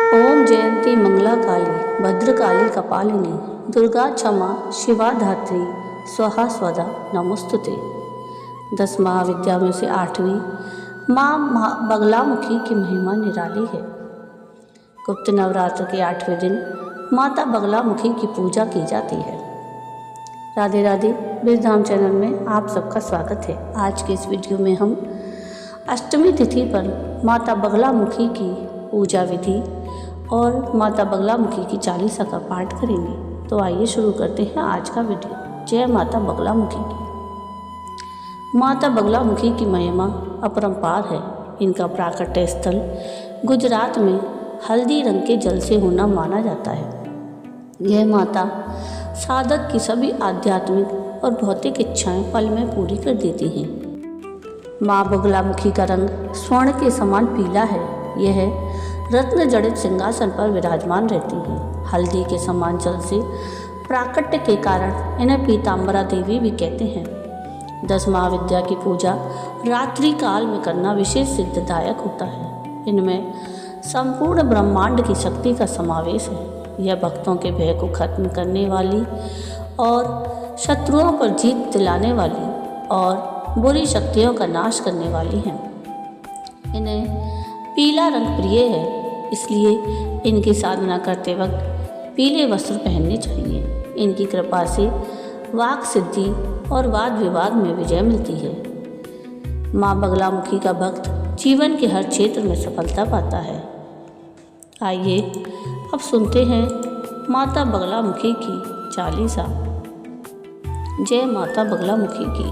ओम जयंती मंगला काली भद्रकाली कपालिनी दुर्गा क्षमा शिवा धात्री स्वाहा स्वदा नमोस्तुते। 10 महाविद्या में से 8वीं माँ बगलामुखी की महिमा निराली है। गुप्त नवरात्र के 8वें दिन माता बगलामुखी की पूजा की जाती है। राधे राधे। ब्रजधाम चैनल में आप सबका स्वागत है। आज के इस वीडियो में हम अष्टमी तिथि पर माता बगलामुखी की पूजा विधि और माता बगलामुखी की चालीसा का पाठ करेंगे। तो आइए शुरू करते हैं आज का वीडियो। जय माता बगलामुखी की। माता बगलामुखी की महिमा अपरंपार है। इनका प्राकट्य स्थल गुजरात में हल्दी रंग के जल से होना माना जाता है। यह माता साधक की सभी आध्यात्मिक और भौतिक इच्छाएं पल में पूरी कर देती हैं। माँ बगलामुखी का रंग स्वर्ण के समान पीला है। यह रत्न जड़ित सिंहासन पर विराजमान रहती हैं। हल्दी के समान जल से प्राकट्य के कारण इन्हें पीताम्बरा देवी भी कहते हैं। 10 महाविद्या की पूजा रात्रि काल में करना विशेष सिद्धदायक होता है। इनमें संपूर्ण ब्रह्मांड की शक्ति का समावेश है। यह भक्तों के भय को खत्म करने वाली और शत्रुओं पर जीत दिलाने वाली और बुरी शक्तियों का नाश करने वाली हैं। इन्हें पीला रंग प्रिय है, इसलिए इनकी साधना करते वक्त पीले वस्त्र पहनने चाहिए। इनकी कृपा से वाक सिद्धि और वाद विवाद में विजय मिलती है। माँ बगलामुखी का भक्त जीवन के हर क्षेत्र में सफलता पाता है। आइए अब सुनते हैं माता बगलामुखी की चालीसा। जय माता बगलामुखी की।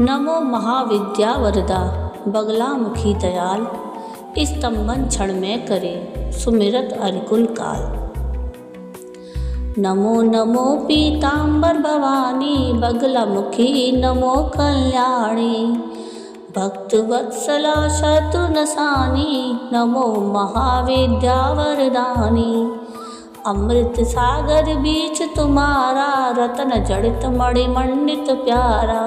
नमो महाविद्या वरदा बगलामुखी दयाल, स्तंभन क्षण में करे सुमिरत अरिकुल काल। नमो नमो पीताम्बर भवानी बगलामुखी नमो कल्याणी, भक्त वत्सला शत्रु नसानी नमो महाविद्या वरदानी। अमृत सागर बीच तुम्हारा रतन जड़ित मणिमंडित प्यारा,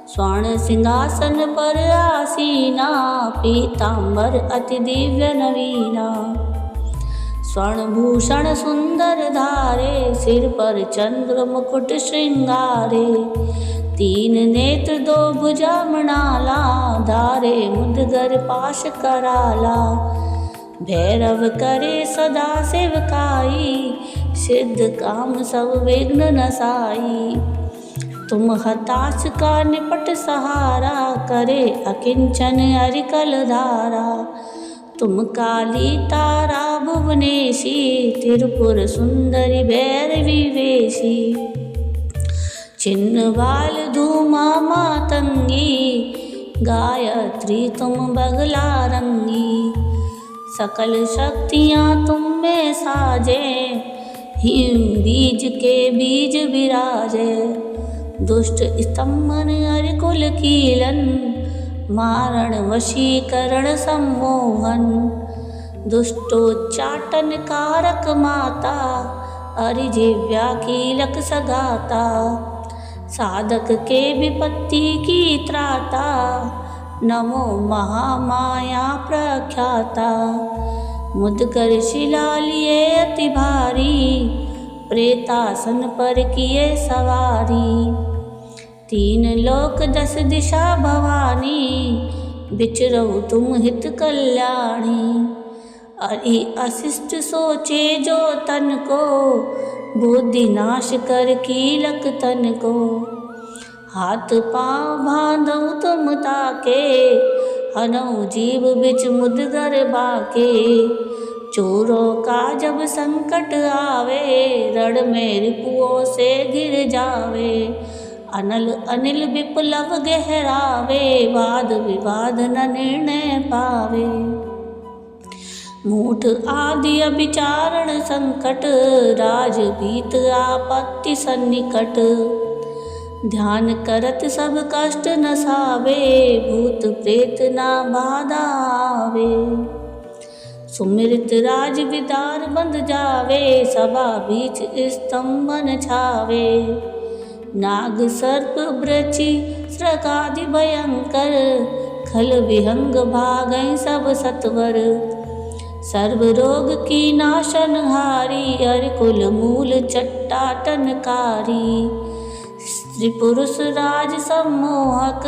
स्वर्ण सिंहासन पर आसीना पीताम्बर अति दिव्य नवीना। स्वर्ण भूषण सुंदर धारे सिर पर चंद्र मुकुट श्रृंगारे, 3 नेत्र 2 भुजा मृणाला धारे मुदगर पाश कराला। भैरव करे सदा सेवकाई सिद्ध काम सब विघ्न नसाई। तुम हताश का निपट सहारा करे अकिंचन अरिकल धारा। तुम काली तारा भुवनेशी त्रिपुर सुंदरी भैरवी वेशी। छिन्न बाल धूमा मातंगी गायत्री तुम बगला रंगी। सकल शक्तियाँ तुम में साजे हिम बीज के बीज विराजे। दुष्ट स्तंभन अरिकुल कीलन मारण वशीकरण सम्मोहन। दुष्टोच्चाटन कारक माता अरिजिव्या कीलक सगाता। साधक के विपत्ति की त्राता नमो महामाया प्रख्याता। मुदगर शिला लिए अति भारी प्रेतासन पर किए सवारी। 3 लोक 10 दिशा भवानी विचरऊ तुम हित कल्याणी। अरि अशिष्ट सोचे जो तन को बुद्धि नाश कर कीलक तन को। हाथ पाँव बांधऊ तुम ताके हनऊ जीव बिच मुदगर बाके। चोरों का जब संकट आवे रण में रिपुओं से गिर जावे। अनल अनिल विप्लव गहरावे वाद विवाद न निर्णय पावे। मूठ आदि अभिचारण संकट राज भीत आपत्ति सन्निकट। ध्यान करत सब कष्ट नसावे भूत प्रेत ना बाधा आवे। सुमिरत राज विदार बंध जावे सभा बीच स्तंभन छावे। नाग सर्प ब्रची सृगादि भयंकर खल विहंग भागै सब सत्वर। सर्व रोग की नाशनहारी, हर कुल मूल चट्टाटनकारी। स्त्री पुरुष राज सम्मोहक,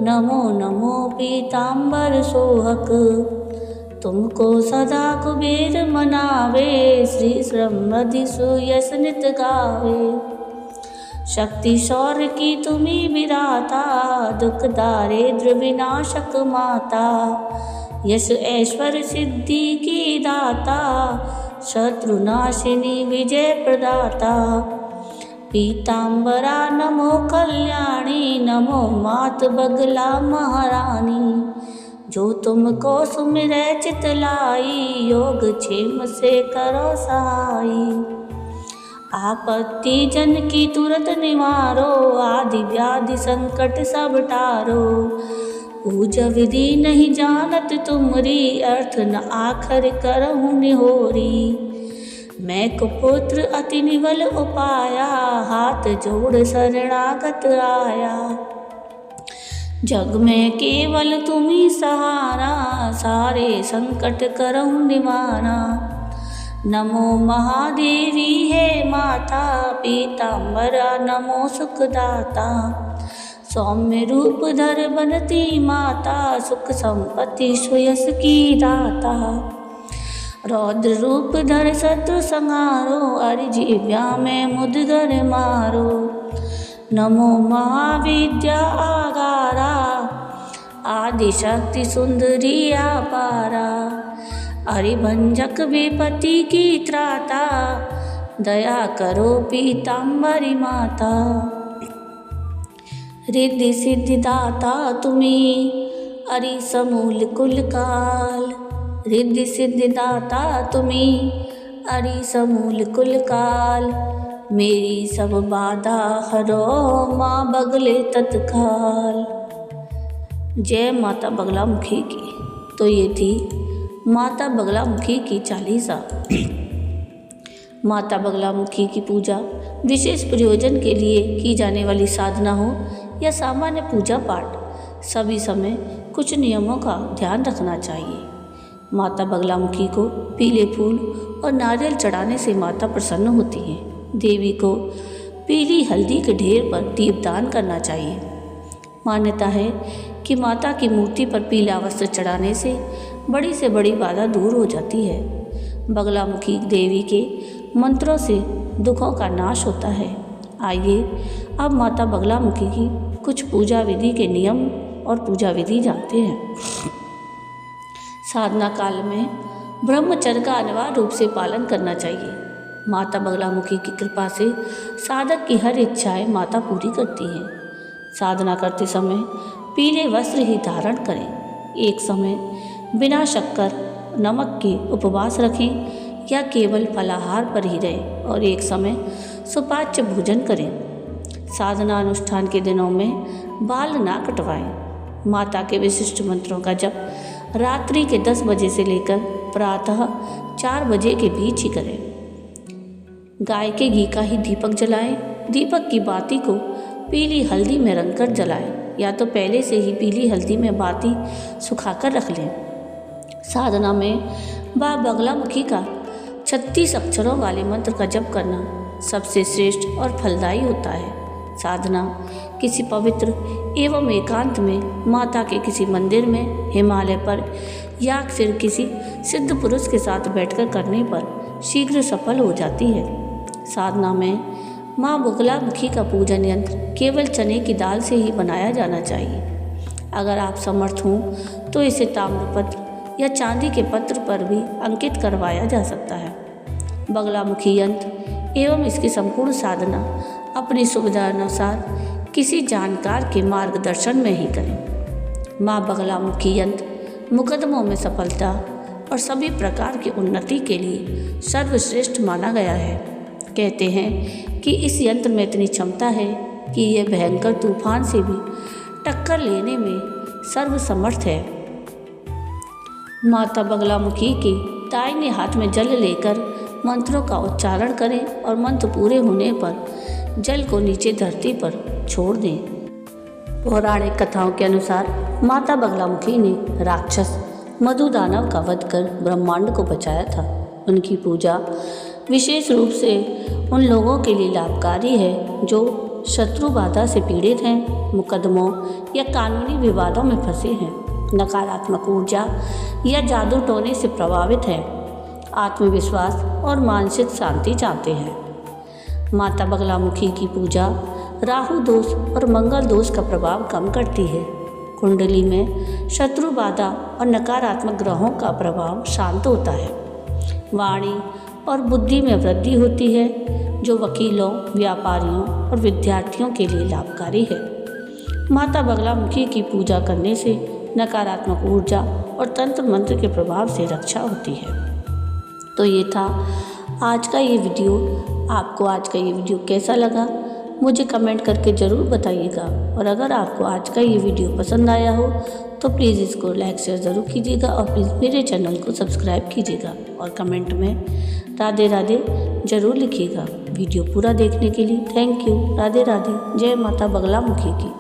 नमो नमो पीताम्बर सोहक। तुमको सदा कुबेर मनावे, श्री श्रमधि सुयस नित गावे। शक्ति शौर्य की तुम्ही विराता, दुख दारिद्र विनाशक माता। यश ऐश्वर्य सिद्धि की दाता, शत्रुनाशिनी विजय प्रदाता। पीताम्बरा नमो कल्याणी, नमो मात बगला महारानी। जो तुमको सुमिरै चित लाई, योग क्षेम से करो सहाई। आपत्ति जन की तुरत निवारो, आदि व्याधि संकट सब टारो। पूजा विधि नहीं जानत तुमरी, अर्थ न आखर करहु निहोरी। मैं कुपुत्र अति निवल उपाया, हाथ जोड़ शरणागत आया। जग में केवल तुम्ही सहारा, सारे संकट करहु निवारा। नमो महादेवी है माता, पीताम्बरा नमो सुखदाता। सौम्य रूप धर बनती माता, सुख संपत्ति सुयस की दाता। रौद्र रूप धर शत्रु संहारो, अर्जिव्या में मुदगर मारो। नमो महाविद्या आगारा, आदिशक्ति सुंदरी अपारा। हरिभंजक विपत्ति की त्राता, दया करो पीताम्बरी माता। रिद्धि सिद्धि दाता तुम्ही, अरि समूल कुल काल। रिद्धि सिद्धि दाता तुम्ही, अरि समूल कुल काल। मेरी सब बाधा हरो, माँ बगले तत्काल। जय माता बगलामुखी की। तो ये थी माता बगलामुखी की चालीसा। माता बगलामुखी की पूजा विशेष प्रयोजन के लिए की जाने वाली साधना हो या सामान्य पूजा पाठ, सभी समय कुछ नियमों का ध्यान रखना चाहिए। माता बगलामुखी को पीले फूल और नारियल चढ़ाने से माता प्रसन्न होती हैं। देवी को पीली हल्दी के ढेर पर दीपदान करना चाहिए। मान्यता है कि माता की मूर्ति पर पीला वस्त्र चढ़ाने से बड़ी से बड़ी बाधा दूर हो जाती है। बगलामुखी देवी के मंत्रों से दुखों का नाश होता है। आइए अब माता बगलामुखी की कुछ पूजा विधि के नियम और पूजा विधि जानते हैं। साधना काल में ब्रह्मचर्य का अनिवार्य रूप से पालन करना चाहिए। माता बगलामुखी की कृपा से साधक की हर इच्छाएं माता पूरी करती हैं। साधना करते समय पीले वस्त्र ही धारण करें। एक समय बिना शक्कर नमक के उपवास रखें या केवल फलाहार पर ही रहें और एक समय सुपाच्य भोजन करें। साधना अनुष्ठान के दिनों में बाल ना कटवाएं। माता के विशिष्ट मंत्रों का जप रात्रि के 10 बजे से लेकर प्रातः 4 बजे के बीच ही करें। गाय के घी का ही दीपक जलाएं। दीपक की बाती को पीली हल्दी में रंगकर जलाएं या तो पहले से ही पीली हल्दी में बाती सुखाकर रख लें। साधना में माँ बगलामुखी का 36 अक्षरों वाले मंत्र का जप करना सबसे श्रेष्ठ और फलदायी होता है। साधना किसी पवित्र एवं एकांत में, माता के किसी मंदिर में, हिमालय पर या फिर किसी सिद्ध पुरुष के साथ बैठकर करने पर शीघ्र सफल हो जाती है। साधना में माँ बगलामुखी का पूजन यंत्र केवल चने की दाल से ही बनाया जाना चाहिए। अगर आप समर्थ हों तो इसे ताम्रपत्र या चांदी के पत्र पर भी अंकित करवाया जा सकता है। बगलामुखी यंत्र एवं इसकी संपूर्ण साधना अपनी सुविधा अनुसार किसी जानकार के मार्गदर्शन में ही करें। माँ बगलामुखी यंत्र मुकदमों में सफलता और सभी प्रकार की उन्नति के लिए सर्वश्रेष्ठ माना गया है। कहते हैं कि इस यंत्र में इतनी क्षमता है कि यह भयंकर तूफान से भी टक्कर लेने में सर्वसमर्थ है। माता बगलामुखी के दाहिने हाथ में जल लेकर मंत्रों का उच्चारण करें और मंत्र पूरे होने पर जल को नीचे धरती पर छोड़ दें। पौराणिक कथाओं के अनुसार माता बगलामुखी ने राक्षस मधु दानव का वध कर ब्रह्मांड को बचाया था। उनकी पूजा विशेष रूप से उन लोगों के लिए लाभकारी है जो शत्रु बाधा से पीड़ित हैं, मुकदमों या कानूनी विवादों में फंसे हैं, नकारात्मक ऊर्जा या जादू टोने से प्रभावित हैं, आत्मविश्वास और मानसिक शांति चाहते हैं। माता बगलामुखी की पूजा राहु दोष और मंगल दोष का प्रभाव कम करती है। कुंडली में शत्रु बाधा और नकारात्मक ग्रहों का प्रभाव शांत होता है। वाणी और बुद्धि में वृद्धि होती है, जो वकीलों, व्यापारियों और विद्यार्थियों के लिए लाभकारी है। माता बगलामुखी की पूजा करने से नकारात्मक ऊर्जा और तंत्र मंत्र के प्रभाव से रक्षा होती है। तो ये था आज का ये वीडियो। आपको आज का ये वीडियो कैसा लगा मुझे कमेंट करके ज़रूर बताइएगा। और अगर आपको आज का ये वीडियो पसंद आया हो तो प्लीज़ इसको लाइक शेयर ज़रूर कीजिएगा और प्लीज़ मेरे चैनल को सब्सक्राइब कीजिएगा और कमेंट में राधे राधे ज़रूर लिखिएगा। वीडियो पूरा देखने के लिए थैंक यू। राधे राधे। जय माता बगलामुखी की।